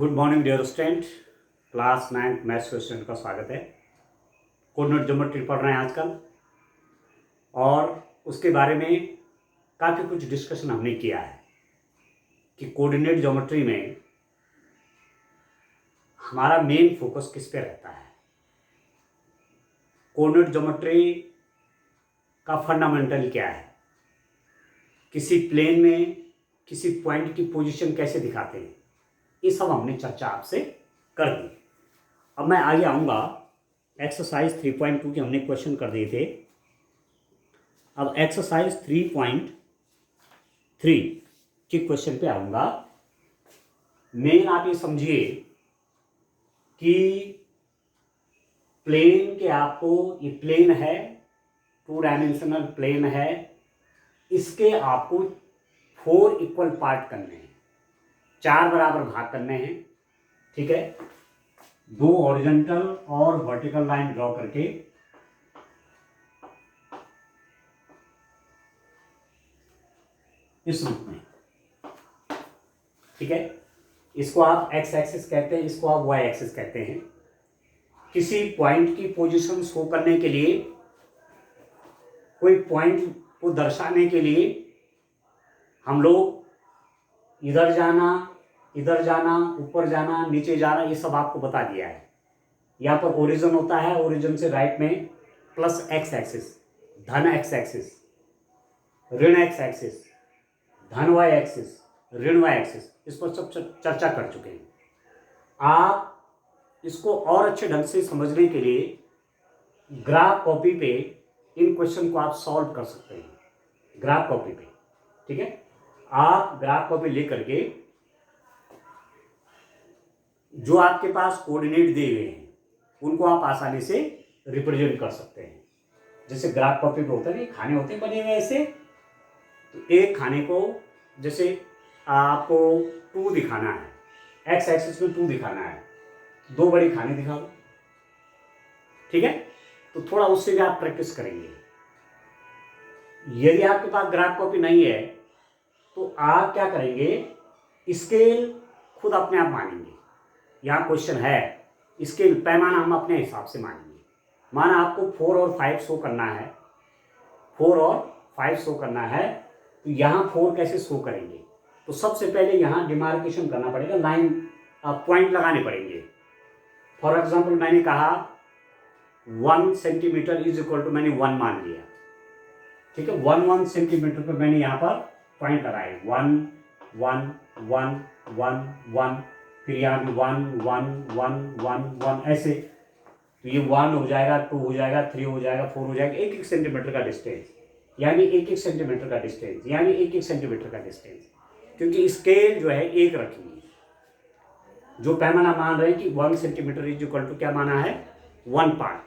Good morning dear student. Class 9th maths के student का स्वागत है। कोऑर्डिनेट ज्योमेट्री पढ़ रहे हैं आजकल और उसके बारे में काफ़ी कुछ डिस्कशन हमने किया है कि कोऑर्डिनेट ज्योमेट्री में हमारा मेन फोकस किस पे रहता है। कोऑर्डिनेट ज्योमेट्री का फंडामेंटल क्या है, किसी प्लेन में किसी पॉइंट की पोजीशन कैसे दिखाते हैं, ये सब हमने चर्चा आपसे कर दी। अब मैं आगे आऊँगा, एक्सरसाइज 3.2 के हमने क्वेश्चन कर दिए थे। अब एक्सरसाइज 3.3 के क्वेश्चन पे आऊँगा। मेन आप ये समझिए कि प्लेन के आपको ये प्लेन है, 2 डायमेंशनल प्लेन है, इसके आपको 4 इक्वल पार्ट करने हैं, 4 बराबर भाग करने हैं। ठीक है, 2 हॉरिजॉन्टल और वर्टिकल लाइन ड्रॉ करके इस रूप में, ठीक है, इसको आप एक्स एक्सिस कहते हैं, इसको आप वाई एक्सिस कहते हैं। किसी पॉइंट की पोजीशन शो करने के लिए, कोई पॉइंट को दर्शाने के लिए हम लोग इधर जाना, ऊपर जाना, नीचे जाना, ये सब आपको बता दिया है। यहाँ पर ओरिजिन होता है, ओरिजिन से राइट में प्लस एक्स एक्सिस, धन एक्स एक्सिस, ऋण एक्स एक्सिस, धन वाई एक्सिस, ऋण वाई एक्सिस, इस पर सब चर्चा कर चुके हैं। आप इसको और अच्छे ढंग से समझने के लिए ग्राफ कॉपी पे इन क्वेश्चन को आप सॉल्व कर सकते हैं, ग्राफ कॉपी पे। ठीक है, आप ग्राफ कॉपी लेकर के जो आपके पास कोऑर्डिनेट दिए हुए हैं उनको आप आसानी से रिप्रेजेंट कर सकते हैं। जैसे ग्राफ कॉपी पे होता है ना, खाने होते हैं बने हुए ऐसे, तो एक खाने को जैसे आपको 2 दिखाना है, एक्स एक्सिस में 2 दिखाना है, 2 बड़ी खाने दिखा दो। ठीक है, तो थोड़ा उससे भी आप प्रैक्टिस करेंगे। यदि आपके पास ग्राफ कॉपी नहीं है तो आप क्या करेंगे, स्केल खुद अपने आप मानेंगे। यहाँ क्वेश्चन है, स्केल पैमाना हम अपने हिसाब से मानेंगे। माना आपको 4 और 5 शो करना है, 4 और 5 शो करना है, तो यहाँ 4 कैसे शो करेंगे? तो सबसे पहले यहाँ डिमार्केशन करना पड़ेगा, लाइन पॉइंट लगाने पड़ेंगे। फॉर एग्जाम्पल मैंने कहा 1 सेंटीमीटर इज इक्वल टू, मैंने 1 मान लिया। ठीक है, 1 सेंटीमीटर पर मैंने यहाँ पर पॉइंट लगाए, 1 1 1 1 1, फिर यहाँ भी 1 1 1 1 1, ऐसे। तो ये 1 हो जाएगा, 2 हो जाएगा, 3 हो जाएगा, 4 हो जाएगा, 1 1 सेंटीमीटर का डिस्टेंस, यानी 1 1 सेंटीमीटर का डिस्टेंस, यानी 1 1 सेंटीमीटर का डिस्टेंस। क्योंकि स्केल जो है 1 रखेंगे, जो पैमाना मान रहे हैं कि 1 सेंटीमीटर इज इक्वल टू क्या माना है, 1 पार्ट।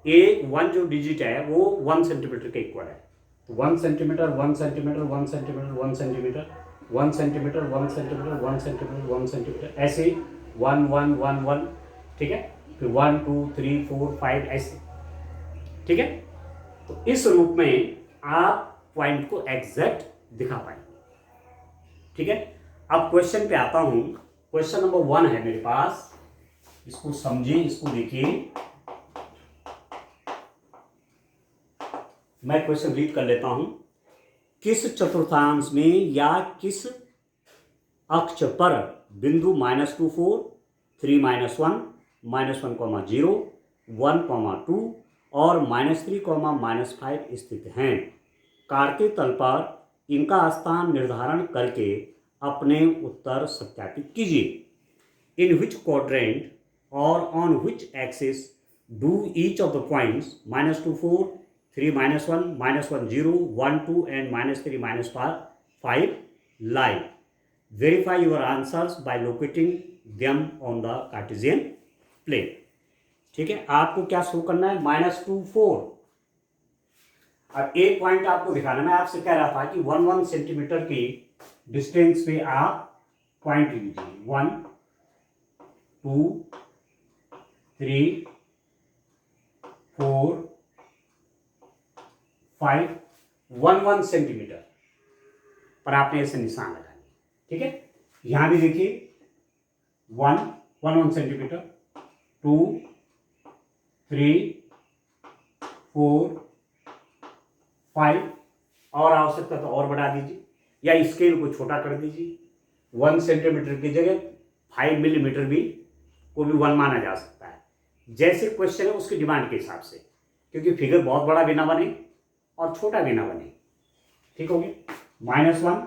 एक 1 जो डिजिट है वो 1 सेंटीमीटर के इक्वल है। 1 centimetre 1 centimetre 1 centimetre 1 centimetre 1 centimetre 1 centimetre 1 centimetre 1 centimetre, ऐसे 1 1 1 1। ठीक है, फिर 1 2 3 4 5, ऐसे। ठीक है, तो इस रूप में आप पॉइंट को एग्जैक्ट दिखा पाएंगे। ठीक है, अब क्वेश्चन पे आता हूं। क्वेश्चन नंबर 1 है मेरे पास, इसको समझिए, इसको देखिए। मैं क्वेश्चन रीड कर लेता हूं। किस चतुर्थांश में या किस अक्ष पर बिंदु -2 4 3 -1 -1, 0 1, 2 और -3, -5 स्थित हैं? काटते तल पर इनका स्थान निर्धारण करके अपने उत्तर सत्यापित कीजिए। इन विच क्वाड्रेंट और on which axis do each of the points -2 4 3 -1 -1 0 1 2 and -3 -5 lie? Verify your answers by locating them on the Cartesian plane. ठीक है, आपको क्या शो करना है, -2 4। अब एक पॉइंट आपको दिखाना, मैं आपसे कह रहा था कि 1 सेंटीमीटर की डिस्टेंस पे आप पॉइंट लीजिए, 1 2 3 4 5, 1 सेंटीमीटर पर आपने ऐसे निशान लगाए। ठीक है, यहां भी देखिए 1 सेंटीमीटर, 2, 3, 4, 5, और आवश्यकता तो और बढ़ा दीजिए या स्केल को छोटा कर दीजिए। 1 सेंटीमीटर की जगह 5 मिलीमीटर भी को भी 1 माना जा सकता है, जैसे क्वेश्चन है उसकी डिमांड के हिसाब से, क्योंकि फिगर बहुत बड़ा भी ना बने और छोटा भी ना बने। ठीक हो गया। -1,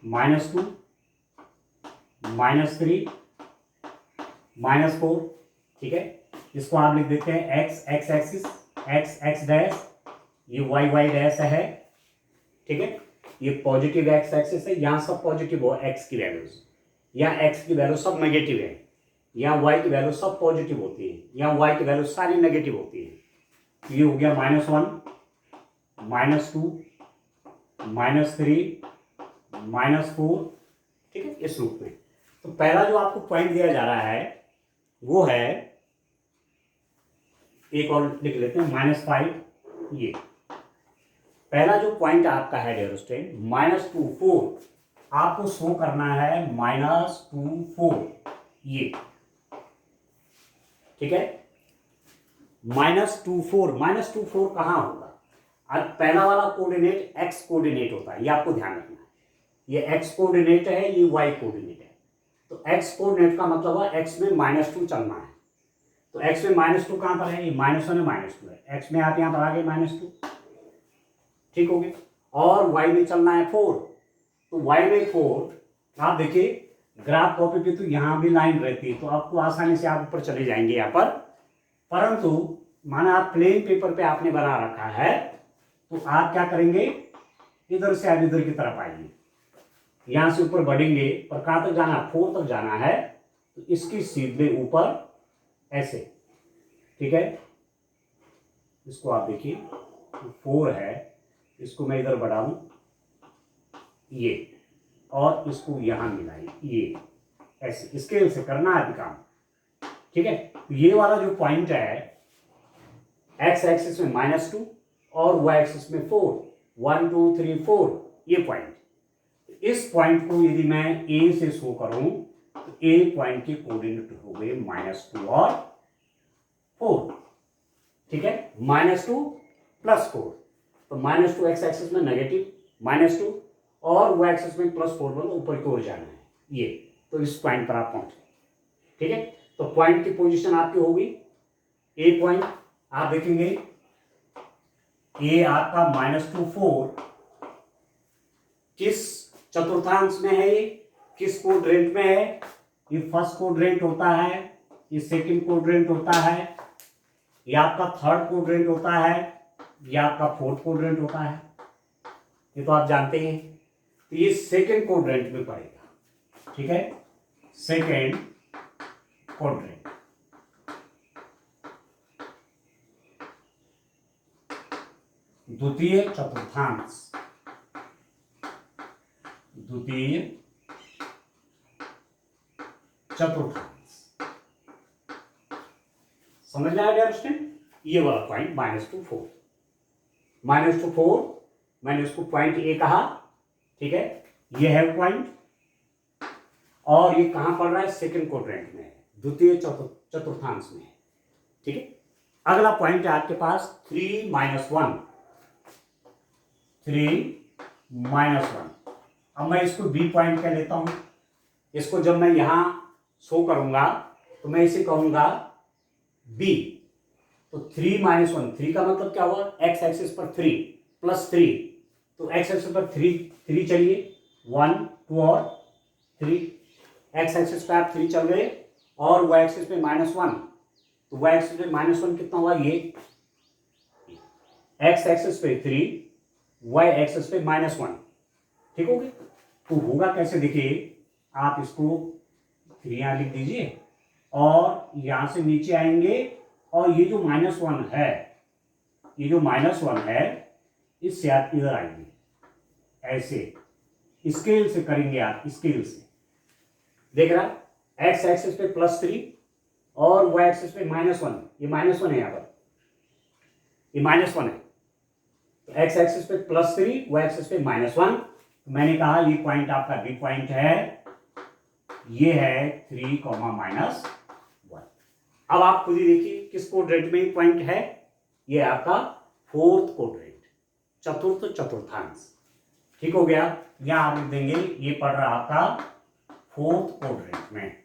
-2, -3, -4। ठीक है, इसको आप लिख देते हैं x एक्सिस, x डैश, ये y डैश है। ठीक है, ये पॉजिटिव x एक्सिस है, यहां सब पॉजिटिव हो x की वैल्यूज, या x की वैल्यू सब नेगेटिव है, या y की वैल्यू सब पॉजिटिव होती है, या y की वैल्यू सारी नेगेटिव होती है। तो ये हो गया -1, -2, -3, -4। ठीक है, इस रूप में। तो पहला जो आपको पॉइंट दिया जा रहा है वो है, एक और लिख लेते हैं, -5। ये पहला जो पॉइंट आपका है डियर स्टूडेंट, -2, 4 आपको शो करना है, -2, 4 ये। ठीक है, -2, 4 कहाँ होगा? अब पहला वाला कोऑर्डिनेट x कोऑर्डिनेट होता है, ये आपको ध्यान रखना है। ये x कोऑर्डिनेट है, ये y कोऑर्डिनेट है। तो x कोऑर्डिनेट का मतलब है x में -2 चलना है। तो x में -2 कहाँ पर है? ये -1 है, -2 है। x में आप यहाँ पर आ गए -2। ठीक हो गया। और y में चलना है 4। तो y में 4, आप देखिए ग्राफ कॉपी पे तो यहाँ भी लाइन रहती है, तो आपको आसानी से आप ऊपर चले जाएंगे यहाँ पर। परंतु माना आप प्लेन पेपर पे आपने बना रखा है, तो आप क्या करेंगे, इधर से आप इधर की तरफ आइए, यहां से ऊपर बढ़ेंगे, और कहां तक जाना है? 4 तक जाना है। तो इसकी सीधे ऊपर ऐसे। ठीक है, इसको आप देखिए 4 है, इसको मैं इधर बढ़ाऊं ये, और इसको यहां मिलाइए ये, ऐसे स्केल से करना है काम। ठीक है, तो ये वाला जो पॉइंट है x एक्सिस में -2 और y एक्सिस में 4, 1 2 3 4, ये पॉइंट। इस पॉइंट को यदि मैं A से शो करूं तो A पॉइंट के कोऑर्डिनेट हो गए -2 और 4। ठीक है, -2 + 4, तो -2 x एक्सिस में नेगेटिव, -2, और y एक्सिस में +4 मतलब ऊपर की ओर जाना है ये। तो इस पॉइंट पर आप पहुंचे। ठीक है, तो पॉइंट की पोजीशन आपकी होगी, A पॉइंट आप देखेंगे, A आपका -2 4 किस चतुर्थांश में है? ये किस क्वाड्रेंट में है? ये फर्स्ट क्वाड्रेंट होता है, ये सेकंड क्वाड्रेंट होता है, ये आपका थर्ड क्वाड्रेंट होता है, ये आपका फोर्थ क्वाड्रेंट होता है। ये तो आप जानते हैं। तो ये सेकंड क्वाड्रेंट में पड़ेगा। ठीक है, सेकंड क्वाड्रेंट। द्वितीय चतुर्थांश, द्वितीय चतुर्थांश। समझ में आया स्टूडेंट? ये वाला पॉइंट -2 4, -2 4 मैंने उसको पॉइंट ए कहा। ठीक है, ये है पॉइंट, और ये कहां पड़ रहा है? सेकंड क्वाड्रेंट में, द्वितीय चतुर्थांश में। ठीक है, अगला पॉइंट है आपके पास 3 - 1, 3 - 1। अब मैं इसको बी पॉइंट कह लेता हूं। इसको जब मैं यहां शो करूंगा तो मैं इसे कहूंगा बी। तो 3 - 1, 3 का मतलब क्या हुआ? x एक्सिस पर 3 + 3, तो x एक्सिस पर 3 चलिए, 1 2 और 3, x एक्सिस पर आप 3 चल गए, और y एक्सिस पे -1, तो y एक्सिस पे -1 कितना हुआ? ये x एक्सिस पे 3, y एक्सिस पे -1। ठीक हो गया। तो होगा कैसे? देखिए, आप इसको 3 यहां लिख दीजिए, और यहां से नीचे आएंगे, और ये जो -1 है, ये जो -1 है, इससे आप इधर आएंगे, ऐसे स्केल से करेंगे आप, स्केल से। देख रहा, x एक्सिस पे +3 और y एक्सिस पे -1, ये -1 है, यहां पर ये -1 है। तो x एक्सिस पे +3, y एक्सिस पे -1। मैंने कहा ये पॉइंट आपका बी पॉइंट है, ये है 3, -1। अब आप खुद ही देखिए किस कोड्रेंट में पॉइंट है, ये आपका फोर्थ कोड्रेंट, चतुर्थ चतुर्थांश। ठीक हो गया, यहां आप लिख देंगे ये पड़ रहा आपका फोर्थ कोड्रेंट में।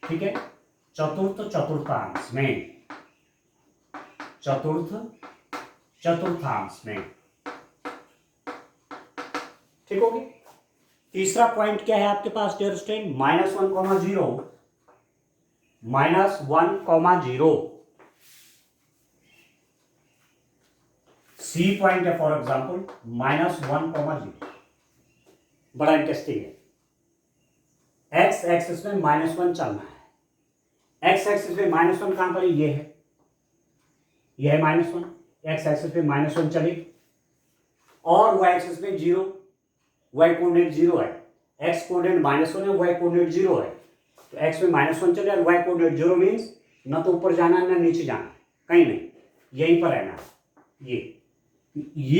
ठीक है, चतुर्थ चतुर्थांश में, चतुर्थ चतुर्थांश में। ठीक हो गया। तीसरा पॉइंट क्या है आपके पास डियर स्टूडेंट, -1, 0, -1, 0। सी पॉइंट है फॉर एग्जाम्पल -1, 0। बड़ा इंटरेस्टिंग है। एक्स एक्सिस में -1 चलना है। एक्स एक्सिस में -1 कहां पर है, ये है, ये है -1। एक्स एक्सिस में -1 चले और वाई एक्सिस में 0, वाई कोऑर्डिनेट 0 है, एक्स कोऑर्डिनेट -1 है, वाई कोऑर्डिनेट 0 है। तो एक्स में -1 चले और वाई कोऑर्डिनेट 0 मीन्स न तो ऊपर जाना है ना नीचे जाना है, कहीं नहीं, यहीं पर रहना है। ये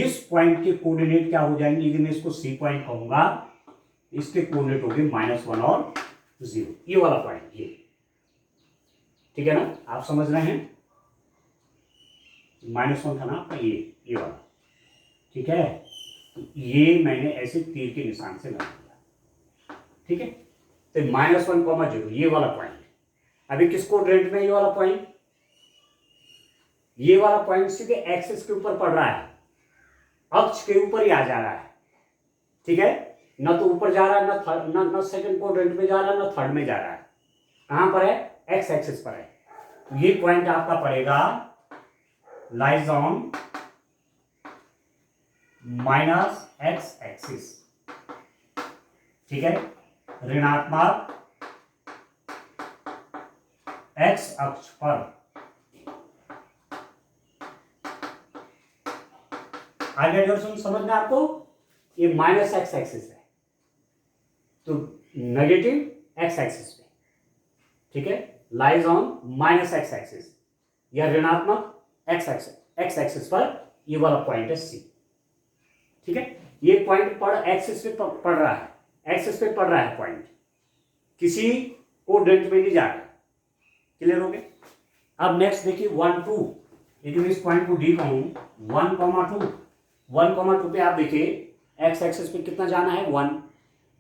इस पॉइंट के कोऑर्डिनेट क्या हो जाएंगे, यदि मैं इसको सी पॉइंट कहूंगा, इसके कोऑर्डिनेट होंगे -1 और 0, ये वाला पॉइंट, ये। ठीक है ना, आप समझ रहे हैं, -1 था ना आपका, ये वाला। ठीक है, ये मैंने ऐसे तीर के निशान से बना दिया। ठीक है, तो -1, 0 ये वाला पॉइंट। अभी किस कोऑर्डिनेट में ये वाला पॉइंट, ये वाला पॉइंट सीधे एक्सिस के ऊपर पड़ रहा है, अक्ष के ऊपर ही आ जा रहा है। ठीक है, न तो ऊपर जा रहा है, न सेकंड कोऑर्डिनेट में जा रहा है, न थर्ड में जा रहा है, कहां पर है, एक्स एक्सिस पर है। ये पॉइंट आपका पड़ेगा लाइज ऑन -x एक्सिस। ठीक है, ऋणात्मक x अक्ष पर। आगे डायरेक्शन समझ में आपको, ये -x एक्सिस है तो नेगेटिव x एक्सिस पे। ठीक है, लाइज ऑन -x एक्सिस या ऋणात्मक x एक्सिस पर, ये वाला पॉइंट है C। ठीक है, ये पॉइंट पर एक्सिस पे पड़ रहा है, एक्सिस पे पड़ रहा है पॉइंट, किसी कोऑर्डिनेट में नहीं जा रहा। क्लियर हो गया। अब नेक्स्ट देखिए 1, 2। यदि मैं इस पॉइंट को डी कहूं 1, 2 पे आप देखिए एक्स एक्सिस पे कितना जाना है 1,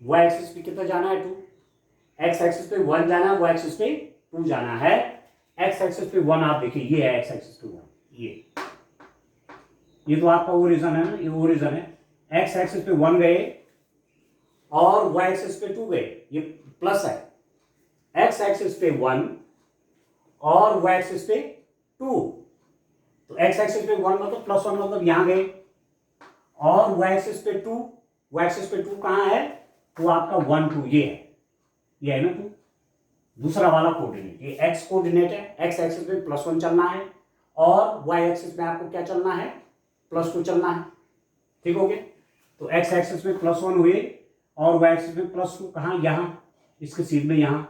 वाई एक्सिस पे कितना जाना है 2। एक्स एक्सिस पे 1 जाना है, वाई एक्सिस पे 2 जाना है। एक्स एक्सिस पे 1 आप देखिए, ये है एक्स एक्सिस पे 1, ये तो आपका ओरिजिन है ना, ये ओरिजिन है। एक्स एक्सिस पे 1 गए और वाई एक्सिस पे 2 गए, ये प्लस है। एक्स एक्सिस पे 1 और वाई एक्सिस पे 2, तो एक्स एक्सिस पे 1 मतलब +1 मतलब यहां गए, और वाई एक्सिस पे 2, वाई एक्सिस पे 2 कहां है, तो आपका 1, 2 ये है ना 2, दूसरा वाला कोऑर्डिनेट, ये एक्स कोऑर्डिनेट है। एक्स एक्सिस पे +1 चलना है और वाई एक्सिस पे आपको क्या चलना है, +2 चलना है। ठीक हो गया, तो एक्स एक्सिस में +1 हुए और वाई एक्सिस में +2 कहां, यहां इसके सीध में, यहां,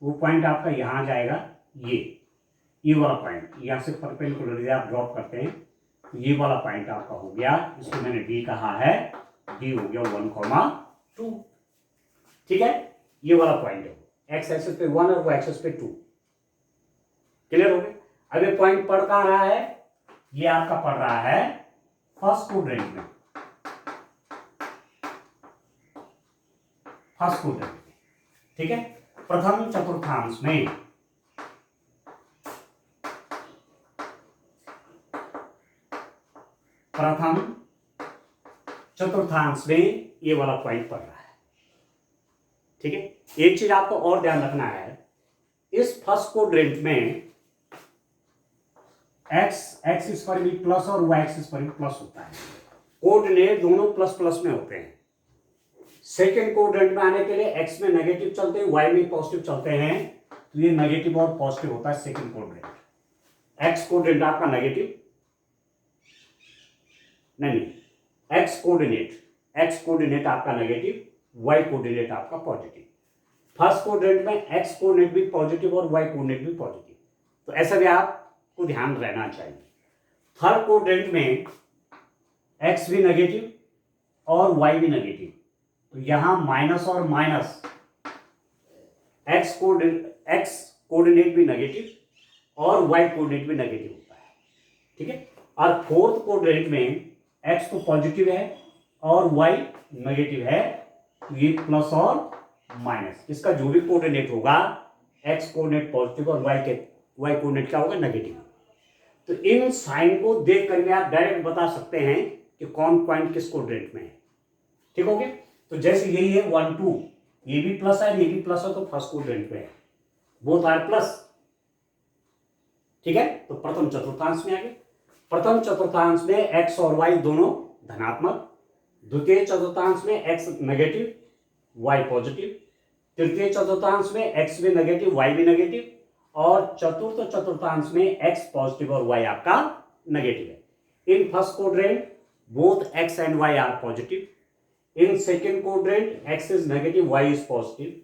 वो पॉइंट आपका यहां जाएगा, ये वाला पॉइंट, यहां से परपेंडिकुलर आप ड्रॉप करते हैं, तो ये वाला पॉइंट आपका हो गया, इसको मैंने डी कहा है, डी हो गया 1, 2। ठीक है, ये वाला पॉइंट है, एक्स एक्सिस पे 1 और वाई एक्सिस पे 2। क्लियर हो गया। अब ये पॉइंट पड़ कहां रहा है, ये आपका पड़ रहा है फर्स्ट क्वाड्रेंट में, फर्स्ट क्वाड्रेंट में। ठीक है, प्रथम चतुर्थांश में, प्रथम चतुर्थांश में ये वाला पॉइंट पड़ रहा है। ठीक है, एक चीज आपको और ध्यान रखना है, इस फर्स्ट क्वाड्रेंट में एक्स एक्सिस पर भी प्लस और वाई एक्सिस पर भी प्लस होता है, कोऑर्डिनेट दोनों प्लस प्लस में होते हैं। सेकेंड क्वाड्रेंट में आने के लिए एक्स में नेगेटिव चलते हैं, वाई में पॉजिटिव चलते हैं, तो ये नेगेटिव और पॉजिटिव होता है सेकेंड क्वाड्रेंट। एक्स कोऑर्डिनेट आपका नेगेटिव, नहीं, एक्स कोऑर्डिनेट आपका नेगेटिव, वाई कोऑर्डिनेट आपका पॉजिटिव। फर्स्ट क्वाड्रेंट में एक्स कोऑर्डिनेट भी पॉजिटिव और वाई कोऑर्डिनेट भी पॉजिटिव, तो ऐसा भी आपको ध्यान रहना चाहिए। थर्ड क्वाड्रेंट में एक्स भी नेगेटिव और वाई भी नेगेटिव, तो यहां माइनस और माइनस, एक्स कोऑर्डिनेट भी नेगेटिव और वाई कोऑर्डिनेट भी नेगेटिव होता है, ठीक है। और फोर्थ कोऑर्डिनेट में एक्स तो पॉजिटिव है और वाई नेगेटिव है, तो ये प्लस और माइनस, इसका जो भी कोऑर्डिनेट होगा, एक्स कोऑर्डिनेट पॉजिटिव और वाई कोऑर्डिनेट क्या होगा, नेगेटिव। तो इन साइन को देख करके आप डायरेक्ट बता सकते हैं कि कौन पॉइंट किस कोऑर्डिनेट में है, ठीक हो गया। तो जैसे यही है 1 2, ये भी प्लस है, ये भी प्लस है, तो फर्स्ट कोऑर्डिनेट में है, बोथ आर प्लस, ठीक है। तो प्रथम चतुर्थांश में आ गए। प्रथम चतुर्थांश में एक्स और वाई दोनों धनात्मक, द्वितीय चतुर्थांश में एक्स नेगेटिव वाई पॉजिटिव, तृतीय चतुर्थांश में एक्स भी नेगेटिव वाई भी नेगेटिव, और चतुर्थ चतुर्थांश में एक्स पॉजिटिव और वाई आपका नेगेटिव है। In first coordinate both x and y are positive, in second coordinate x is negative y is positive,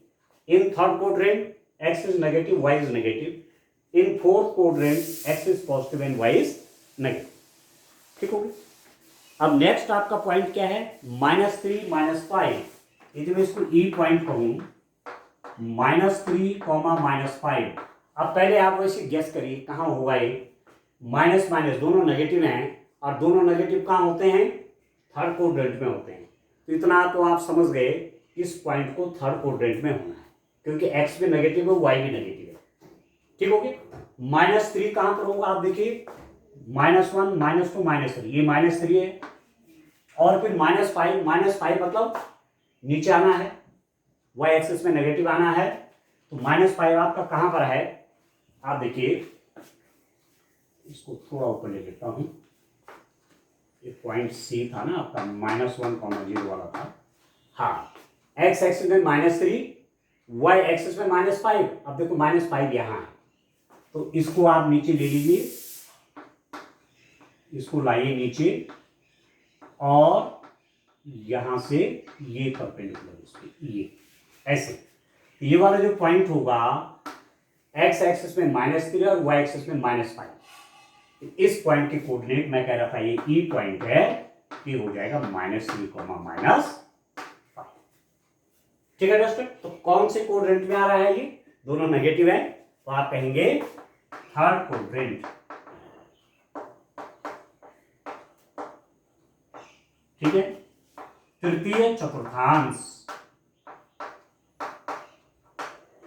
in third coordinate x is negative y is negative, in fourth coordinate x is positive and y is negative, ठीक हो गया। अब next आपका point क्या है, -3 -5, यदि मैं इसको ई पॉइंट कहूं, -3, -5। अब पहले आप वैसे गेस करिए कहां होगा ये, माइनस माइनस दोनों नेगेटिव हैं, और दोनों नेगेटिव कहां होते हैं, थर्ड कोऑर्डिनेट में होते हैं। तो इतना तो आप समझ गए, इस पॉइंट को थर्ड कोऑर्डिनेट में होना है, क्योंकि एक्स भी नेगेटिव है वाई भी नेगेटिव है, ठीक हो गया। -3 कहां पर होगा, आप देखिए, -1 -2 -3, ये -3 है, और फिर -5 मतलब नीचे आना है, वाई एक्सिस में नेगेटिव आना है, तो -5 आपका कहां पर है, आप देखिए, इसको थोड़ा ऊपर ले लेता हूं, ये पॉइंट सी था ना आपका, -1, 0 वाला था, हाँ, एक्स एक्सिस में -3, वाई एक्सिस में -5, अब देखो -5 यहां है, तो इसको आप नीचे ले लीजिए, इसको लाइए नीचे, और यहां से ये परपेंडिकुलर इसके, ये ऐसे, ये वाला जो पॉइंट होगा, एक्स एक्सिस में -3 और वाई एक्सिस में -5, इस पॉइंट के कोऑर्डिनेट मैं कह रहा था ये ई पॉइंट है, ये हो जाएगा -3, -5, ठीक है दोस्तों। तो कौन से कोऑर्डिनेट में आ रहा है, ये दोनों नेगेटिव है, तो आप कहेंगे थर्ड कोऑर्डिनेट, ठीक है। तृतीय चतुर्थांश,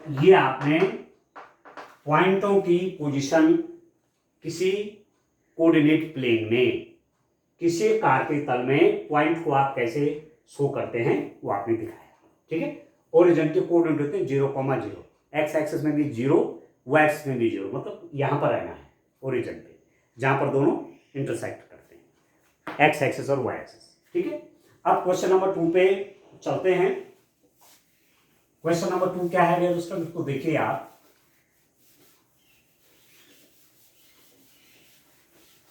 ये आपने पॉइंटों की पोजीशन किसी कोऑर्डिनेट प्लेन में, किसी कार के तल में पॉइंट को आप कैसे शो करते हैं वो आपने दिखाया, ठीक है। ओरिजिन के कोऑर्डिनेट होते हैं 0,0, एक्स एक्सिस में भी 0, वाई एक्सिस में भी 0, मतलब यहां पर रहना है ओरिजिन पे, जहां पर दोनों इंटरसेक्ट करते हैं, एक्स एक्सिस और वाई एक्सिस, ठीक है। अब क्वेश्चन नंबर 2 पे चलते हैं। क्वेश्चन नंबर 2 क्या है दोस्तों, इसको देखिए आप।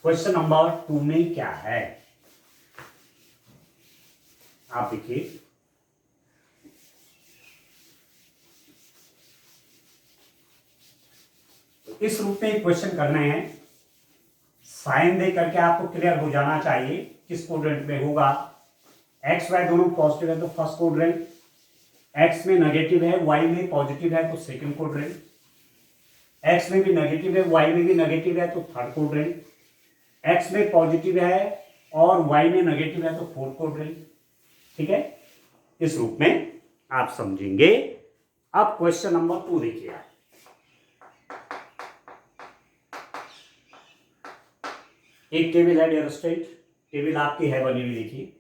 क्वेश्चन नंबर 2 में क्या है, आप देखिए, तो इस रूप में क्वेश्चन करने हैं, साइन दे करके आपको क्लियर हो जाना चाहिए किस कोऑर्डिनेट में होगा। एक्स वाई दोनों पॉजिटिव है तो फर्स्ट कोऑर्डिनेट, एक्स में नेगेटिव है वाई में पॉजिटिव है तो सेकंड कोऑर्डिनेट, एक्स में भी नेगेटिव है वाई में भी नेगेटिव है तो थर्ड कोऑर्डिनेट, एक्स में पॉजिटिव है और वाई में नेगेटिव है तो फोर्थ कोऑर्डिनेट, ठीक है। इस रूप में आप समझेंगे। अब क्वेश्चन नंबर 2 देखिए आप, एक टेबल है डियर स्टूडेंट, टेबल आपकी है बनी हुई, देखिए,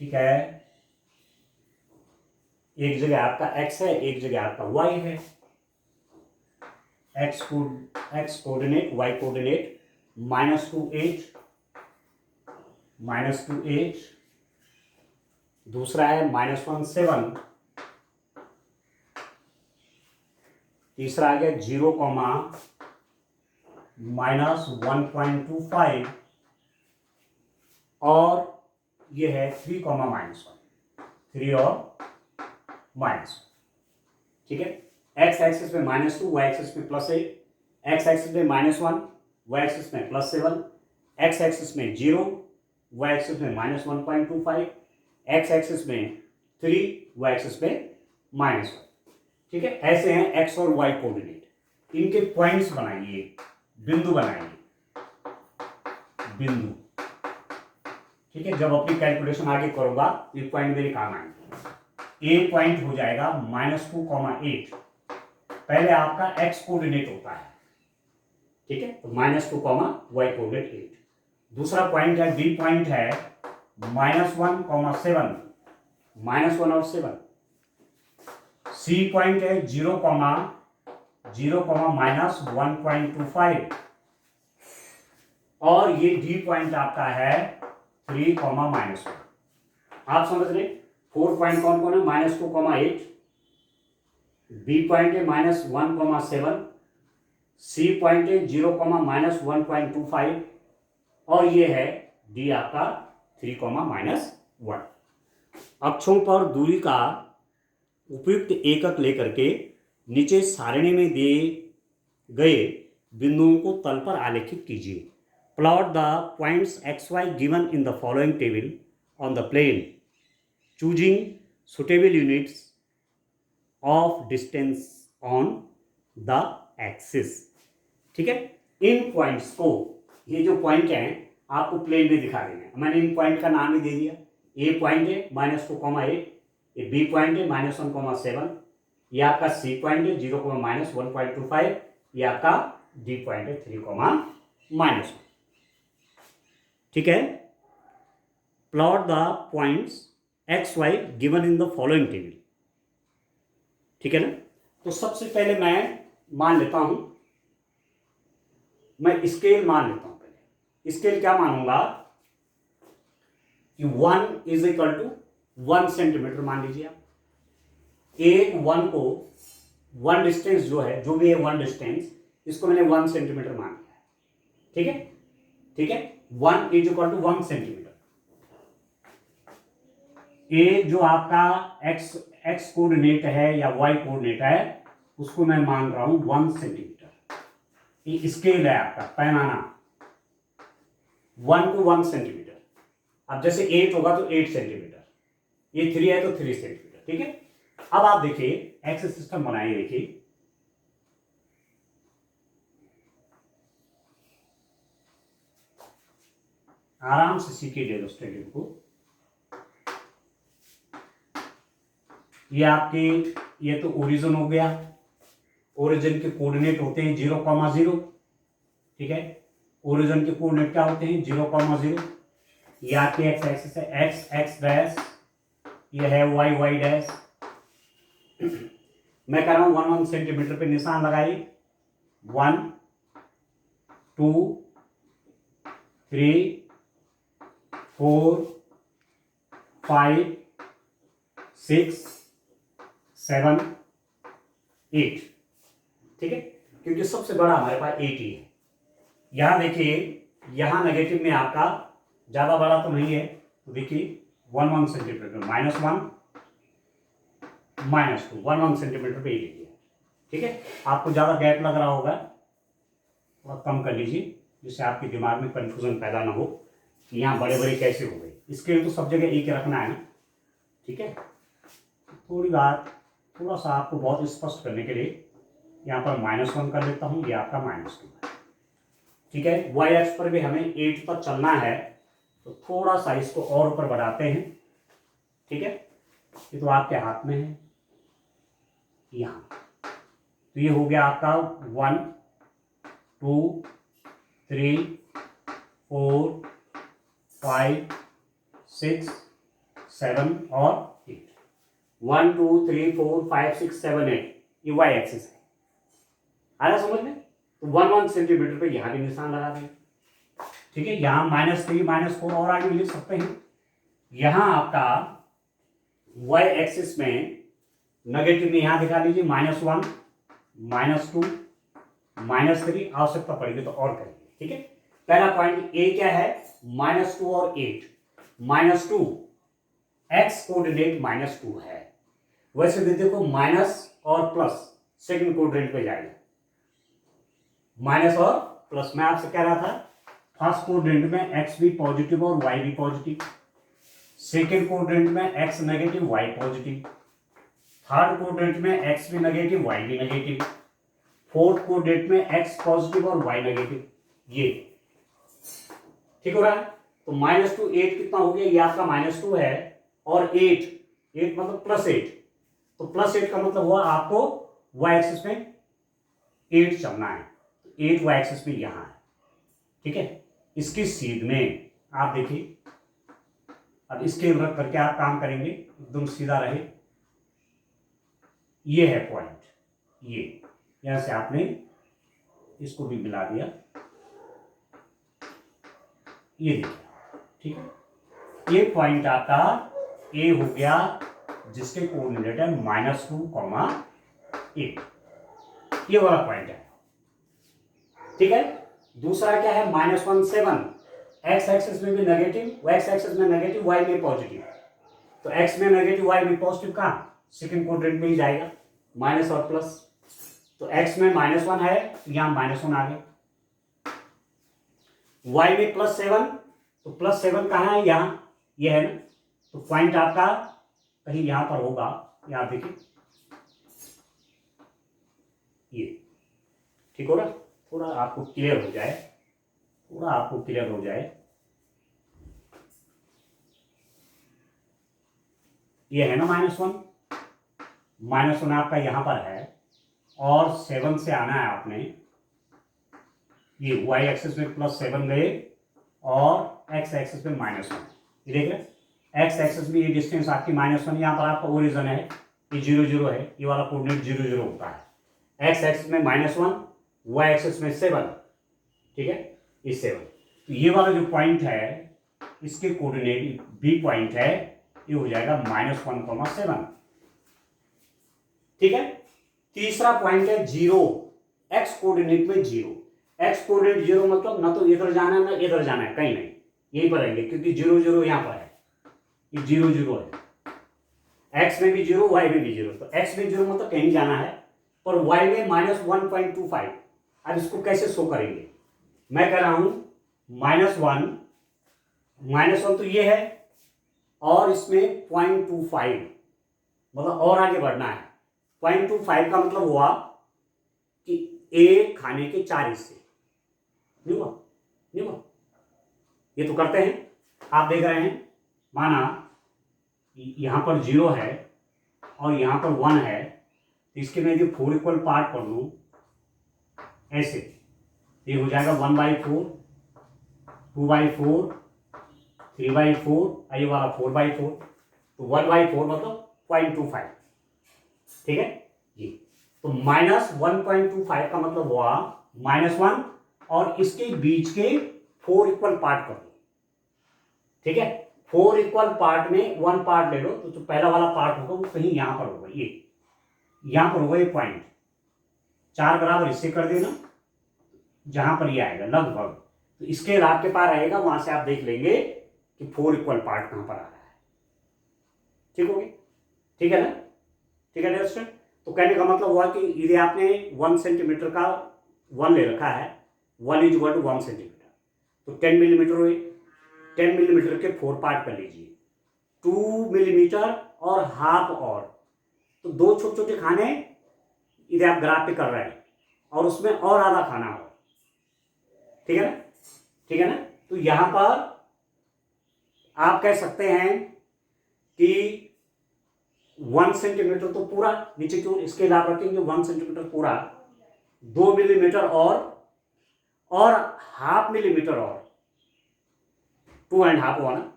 ठीक है। एक जगह आपका x है, एक जगह आपका y है, x कोऑर्डिनेट, y कोऑर्डिनेट, -2 8, दूसरा है -1 7, तीसरा आ गया 0, -1.25, और ये है 3, -1, 3 और -1, ठीक है। एक्स एक्सिस में -2, वाई एक्सिस में +8, एक्स एक्सिस में -1, वाई एक्सिस में +7, एक्स एक्सिस में 0, वाई एक्सिस में -1.25, एक्स एक्सिस में 3, वाई एक्सिस में -1। ठीक है, ऐसे हैं एक्स और वाई कोऑर्डिनेट। इनके पॉइंट्स बनाइए, बिंदु बनाइए, बिंदु। ठीक है, जब अपनी कैलकुलेशन आगे करूंगा ये पॉइंट मेरे काम आएंगे। ए पॉइंट हो जाएगा -2,8। पहले आपका एक्स कोऑर्डिनेट होता है, ठीक है, तो -2, वाई कोऑर्डिनेट 8। दूसरा पॉइंट है, बी पॉइंट है -1, 7, -1 और 7। सी पॉइंट है 0, -1.25। और ये डी पॉइंट आपका है 3, -1। आप समझ रहे? 4 पॉइंट कौन कौन है? -2, 8, बी पॉइंट है -1, 7, सी पॉइंट है 0, -1.25 और ये है डी आपका 3, -1। अक्षों पर दूरी का उपयुक्त एकक लेकर के नीचे सारणी में दिए गए बिंदुओं को तल पर आलेखित कीजिए। Plot the points XY given in the following table on the plane, choosing suitable units of distance on the axis. ठीक है, इन पॉइंट्स को, ये जो पॉइंट हैं आपको प्लेन में दिखा देंगे। मैंने इन पॉइंट का नाम ही दे दिया। ए पॉइंट है -2, 8, ये बी पॉइंट है -1, 7, ये आपका सी पॉइंट है 0, -1.25, ये आपका डी पॉइंट है 3, -1। ठीक है, plot the points XY given in the following table. ठीक है ना, तो सबसे पहले मैं मान लेता हूं, मैं स्केल मान लेता हूं। पहले स्केल क्या मानूंगा कि 1 = 1 सेंटीमीटर मान लीजिए आप। एक 1 को 1 डिस्टेंस जो है, जो भी है 1 डिस्टेंस, इसको मैंने 1 सेंटीमीटर मान लिया है। ठीक है, ठीक है, 1 = 1 सेंटीमीटर। ए जो आपका एक्स कोऑर्डिनेट है या वाई कोऑर्डिनेट है, उसको मैं मान रहा हूं 1 सेंटीमीटर। ये स्केल है आपका, पैमाना 1 को 1 सेंटीमीटर। अब जैसे 8 होगा तो 8 सेंटीमीटर, ये 3 है तो 3 सेंटीमीटर। ठीक है, अब आप देखिए एक्स सिस्टम बनाइए। देखिए आराम से सीखिए डेमोस्ट्रेटिव को। ये आपके, ये तो ओरिजिन हो गया। ओरिजिन के कोऑर्डिनेट होते हैं 0, 0। ठीक है, ओरिजिन के कोऑर्डिनेट क्या होते हैं? 0, 0। ये आपकी एक्स एक्सिस है, एक्स एक्स डैश, ये है वाई वाई डैश। मैं कह रहा हूं 1 सेंटीमीटर पे निशान लगाइए। 1, 2, 3, 4, 5, 6, 7, 8। ठीक है, क्योंकि सबसे बड़ा हमारे पास 8 ही है। यहां देखिए, यहां नेगेटिव में आपका ज्यादा बड़ा तो नहीं है, तो देखिए 1 सेंटीमीटर, -1, -2, 1 सेंटीमीटर पे ही लीजिए। ठीक है, आपको ज्यादा गैप लग रहा होगा, थोड़ा कम कर लीजिए, जिससे आपके दिमाग में कंफ्यूजन पैदा ना हो कि यहाँ बड़े बड़े कैसे हो गए। स्केल तो सब जगह एक रखना है ना। ठीक है, थोड़ा सा आपको बहुत स्पष्ट करने के लिए यहाँ पर -1 कर लेता हूँ, ये आपका -2 है। ठीक है, वाई एक्स पर भी हमें 8 पर चलना है, तो थोड़ा सा इसको और ऊपर बढ़ाते हैं। ठीक है, ये तो आपके हाथ में है। यहाँ तो ये हो गया आपका 1, 2, 3, 4, 5, 6, 7 और 8। 1, 2, 3, 4, 5, 6, 7, 8 ये वाई एक्सिस है। आया समझ में? तो 1 सेंटीमीटर पे यहां भी निशान लगा दें। ठीक है, यहां -3, -4 और आगे लिख सकते हैं। यहां आपका वाई एक्सिस में नेगेटिव में यहां दिखा लीजिए -1, -2, -3, आवश्यकता पड़ेगी तो और करेंगे। ठीक है, पहला पॉइंट ए क्या है? -2 और 8। -2 एक्स कोऑर्डिनेट -2 है। वैसे भी देखो माइनस और प्लस सेकंड क्वाड्रेंट पे जाएगा। माइनस और प्लस, मैं आपसे कह रहा था फर्स्ट क्वाड्रेंट में एक्स भी पॉजिटिव और वाई भी पॉजिटिव, सेकेंड क्वाड्रेंट में x negative y positive, third quadrant में एक्स भी नेगेटिव वाई भी नेगेटिव, फोर्थ क्वाड्रेंट में एक्स पॉजिटिव और वाई नेगेटिव। ये ठीक हो रहा है। तो -2 8 कितना हो गया, ये आपका -2 है और 8 मतलब +8, तो +8 का मतलब हुआ आपको वाई एक्सिस में 8 चलना है, 8 वाई एक्सिस में यहां है। ठीक है, इसकी सीध में आप देखिए, अब इसके रख करके आप काम करेंगे एकदम सीधा रहे। ये है पॉइंट, ये यहां से आपने इसको भी मिला दिया, ये देखिए। ठीक है, ये पॉइंट आपका ए हो गया जिसके कोऑर्डिनेट है -2, 8, ये वाला पॉइंट है। ठीक है, दूसरा क्या है -1 7, एक्स एक्सिस में भी नेगेटिव, एक्स एक्सिस में नेगेटिव, वाई में पॉजिटिव, तो एक्स में नेगेटिव वाई में पॉजिटिव कहां, सेकंड क्वाड्रेंट में ही जाएगा, माइनस और प्लस। तो एक्स में -1 है, यहां -1 आ गया। वाई में +7, तो +7 कहाँ है, यहां, ये है ना, तो पॉइंट आपका कहीं यहां पर होगा, यहां देखिए ये। ठीक हो रहा, थोड़ा आपको क्लियर हो जाए, थोड़ा आपको क्लियर हो जाए, ये है ना -1 आपका यहां पर है, और 7 से आना है आपने, ये वाई एक्सिस में +7 गए और एक्स एक्सिस में -1, ये देख रहे, एक्स एक्सिस में ये डिस्टेंस आपकी -1, यहाँ पर आपका ओरिजिन है, ये 0 0 है, ये वाला कोऑर्डिनेट 0 0 होता है। एक्स एक्सिस में -1, वाई एक्सिस में 7, ठीक है, ये 7, तो ये वाला जो पॉइंट है इसके कोऑर्डिनेट बी पॉइंट है, ये हो जाएगा -1, 7। ठीक है, तीसरा पॉइंट है 0, एक्स कोऑर्डिनेट में 0, एक्स कोऑर्डिनेट 0 मतलब ना तो इधर जाना है ना इधर जाना है, कहीं नहीं, यहीं पर रहेंगे, क्योंकि 0 0 यहां पर है, ये 0 0 है, एक्स में भी 0 वाई में भी 0, तो एक्स में 0 मतलब कहीं जाना है, पर वाई में -1.25। अब इसको कैसे शो करेंगे, मैं कह रहा हूं -1 तो ये है, और इसमें 0.25 मतलब और आगे बढ़ना है। 0.25 का मतलब हुआ कि एक खाने के 4 हिस्से, नहीं हुआ, नहीं हुआ, ये तो करते हैं, आप देख रहे हैं, माना यहां पर 0 है और यहां पर 1 है, तो इसके मैं यदि 4 इक्वल पार्ट कर लूं ऐसे, ये हो जाएगा 1/4, 2/4, 3/4, ये वाला 4/4, तो 1/4 मतलब 0.25। ठीक है जी, तो -1.25 का मतलब हुआ -1 और इसके बीच के 4 इक्वल पार्ट कर लो। ठीक है, 4 इक्वल पार्ट में 1 पार्ट ले लो, तो जो पहला वाला पार्ट होगा वो कहीं यहां पर होगा, ये यहां पर होगा, ये पॉइंट 4 बराबर हिस्से कर देना, जहां पर ये आएगा लगभग, तो इसके आपके पास आएगा, वहां से आप देख लेंगे कि 4 इक्वल पार्ट कहां पर आ रहा है। ठीक हो गया, ठीक है ना, ठीक है दोस्तों। तो कहने का मतलब हुआ कि यदि आपने 1 सेंटीमीटर का 1 ले रखा है, 1 = 1 सेंटीमीटर, तो 10 मिलीमीटर हुए, 10 मिलीमीटर के 4 पार्ट कर लीजिए, 2 मिलीमीटर और हाफ, और तो 2 छोटे छोटे खाने यदि आप ग्राफ पे कर रहे हैं और उसमें और आधा खाना हो, ठीक है ना, ठीक है ना, तो यहां पर आप कह सकते हैं कि 1 सेंटीमीटर तो पूरा, नीचे क्यों स्केल आप रखेंगे, 1 सेंटीमीटर पूरा, 2 मिलीमीटर और हाफ मिलीमीटर, और 2.5 हुआ ना,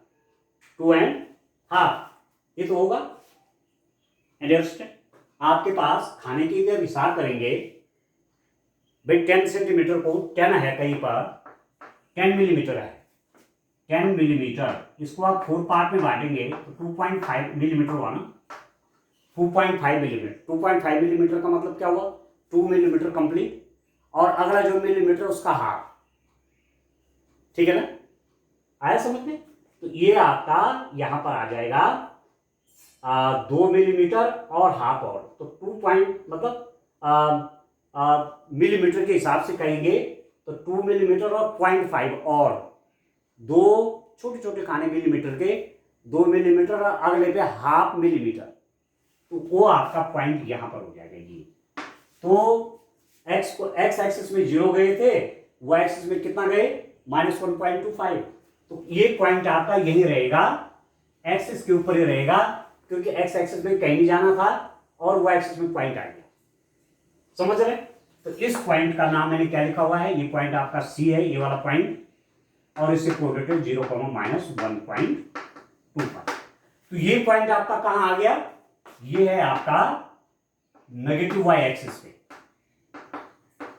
2.5, ये तो होगा। अंडरस्टैंड, आपके पास खाने की जब हिसाब करेंगे भाई 10 सेंटीमीटर को 10 है, कहीं पर 10 मिलीमीटर है, 10 मिलीमीटर, इसको आप 4 पार्ट में बांटेंगे तो 2.5 मिलीमीटर हुआ ना, 2.5 मिलीमीटर, 2.5 मिलीमीटर का मतलब क्या हुआ, 2 मिलीमीटर कंप्लीट, और अगला जो मिलीमीटर उसका हाफ। ठीक है ना, आया समझ में, तो ये आपका यहां पर आ जाएगा 2 मिलीमीटर और हाफ, और तो 2 पॉइंट मतलब मिलीमीटर के हिसाब से कहेंगे तो 2 मिलीमीटर और 0.5 और दो छोटे छोटे खाने मिलीमीटर के 2 मिलीमीटर और अगले पे 0.5 मिलीमीटर, तो वो आपका पॉइंट यहां पर हो जाएगा ये। तो एक्स एक्सिस में 0 गए थे, वो एक्सिस में कितना गए -1.25, तो ये पॉइंट आपका यही रहेगा, एक्सिस के ऊपर ही रहेगा, क्योंकि एक्स एक्सिस में कहीं नहीं जाना था और वो एक्सिस में पॉइंट आ गया। समझ रहे? तो इस पॉइंट का नाम मैंने क्या लिखा हुआ है, ये पॉइंट आपका सी है, ये वाला पॉइंट, और इससे कोऑर्डिनेट 0, -1.25। तो ये पॉइंट आपका कहां आ गया, ये है आपका नेगेटिव वाई एक्सिस पे,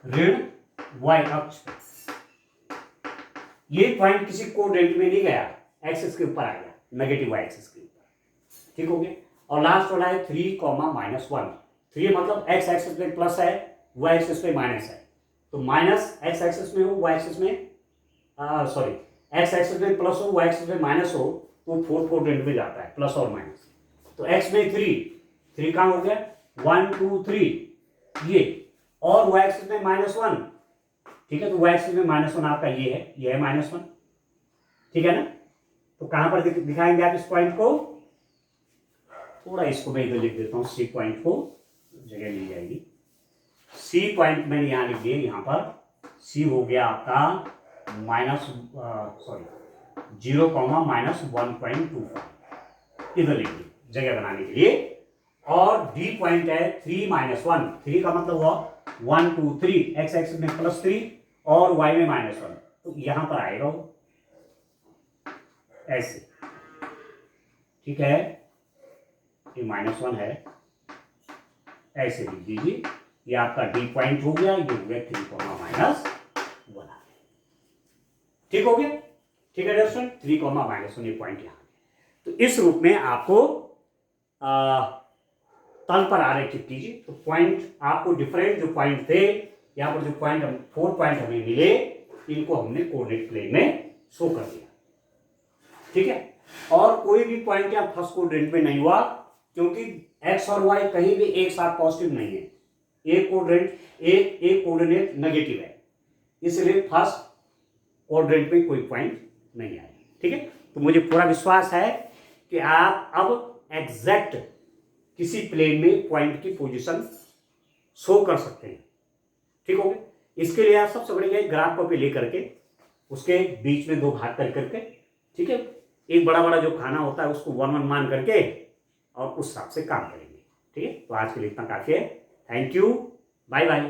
ऋण वाई अक्ष पे। ये पॉइंट किसी कोऑर्डिनेट में नहीं गया, एक्सिस के ऊपर आ गया, नेगेटिव वाई एक्सिस के ऊपर। ठीक हो गया। और लास्ट वाला है 3, -1। 3 मतलब एक्स एक्सिस में प्लस है, वाई एक्सिस पे माइनस है, तो माइनस एक्स एक्सिस में हो, वाई एक्सिस में एक्स एक्सिस में प्लस हो, वाई एक्सिस में माइनस हो, तो 4 कोऑर्डिनेट में जाता है, प्लस और माइनस। तो एक्स में 3 कहां हो गया, 1 2 3 ये, और वाई एक्सिस में -1। ठीक है, तो वाई एक्सिस में -1 आपका ये है -1। ठीक है ना। तो कहां पर दिखाएंगे आप इस पॉइंट को, थोड़ा इसको मैं इधर लिख देता हूं, सी पॉइंट को जगह मिल जाएगी। सी पॉइंट मैंने यहां लिख दिया, यहां पर सी हो गया आपका -0, -1.25, इधर लिख दिया जगह बनाने के लिए। और डी पॉइंट है 3, -1। 3 का मतलब हुआ 1 2 3, एक्स एक्सिस में +3 और वाई में -1, तो यहां पर आएगा वो ऐसे। ठीक है, ये -1 है, ऐसे लिख दीजिए। ये आपका डी पॉइंट हो गया, ये हो गया 3, -1। ठीक हो गया। ठीक है दोस्तों, 3, -1 ये पॉइंट यहां। तो इस रूप में आपको तल पर आरेखित कीजिए। तो पॉइंट आपको डिफरेंट जो पॉइंट थे, यहाँ पर जो पॉइंट 4 पॉइंट हमें मिले, इनको हमने कोऑर्डिनेट प्लेन में शो कर दिया। ठीक है, और कोई भी पॉइंट यहाँ फर्स्ट कोऑर्डिनेट में नहीं हुआ, क्योंकि एक्स और वाई कहीं भी एक साथ पॉजिटिव नहीं है, एक कोऑर्डिनेट नेगेटिव है, इसलिए फर्स्ट कोऑर्डिनेट में कोई पॉइंट नहीं आया। ठीक है, तो मुझे पूरा विश्वास है कि आप अब एग्जैक्ट किसी प्लेन में पॉइंट की पोजीशन शो कर सकते हैं। ठीक हो गया। इसके लिए आप सबसे बढ़िया एक ग्राफ कॉपी लेकर के उसके बीच में 2 भाग कर करके, ठीक है, एक बड़ा बड़ा जो खाना होता है उसको 1 1 मान करके और उस हिसाब से काम करेंगे। ठीक है, तो आज के लिए इतना काफी है। Thank you, bye bye.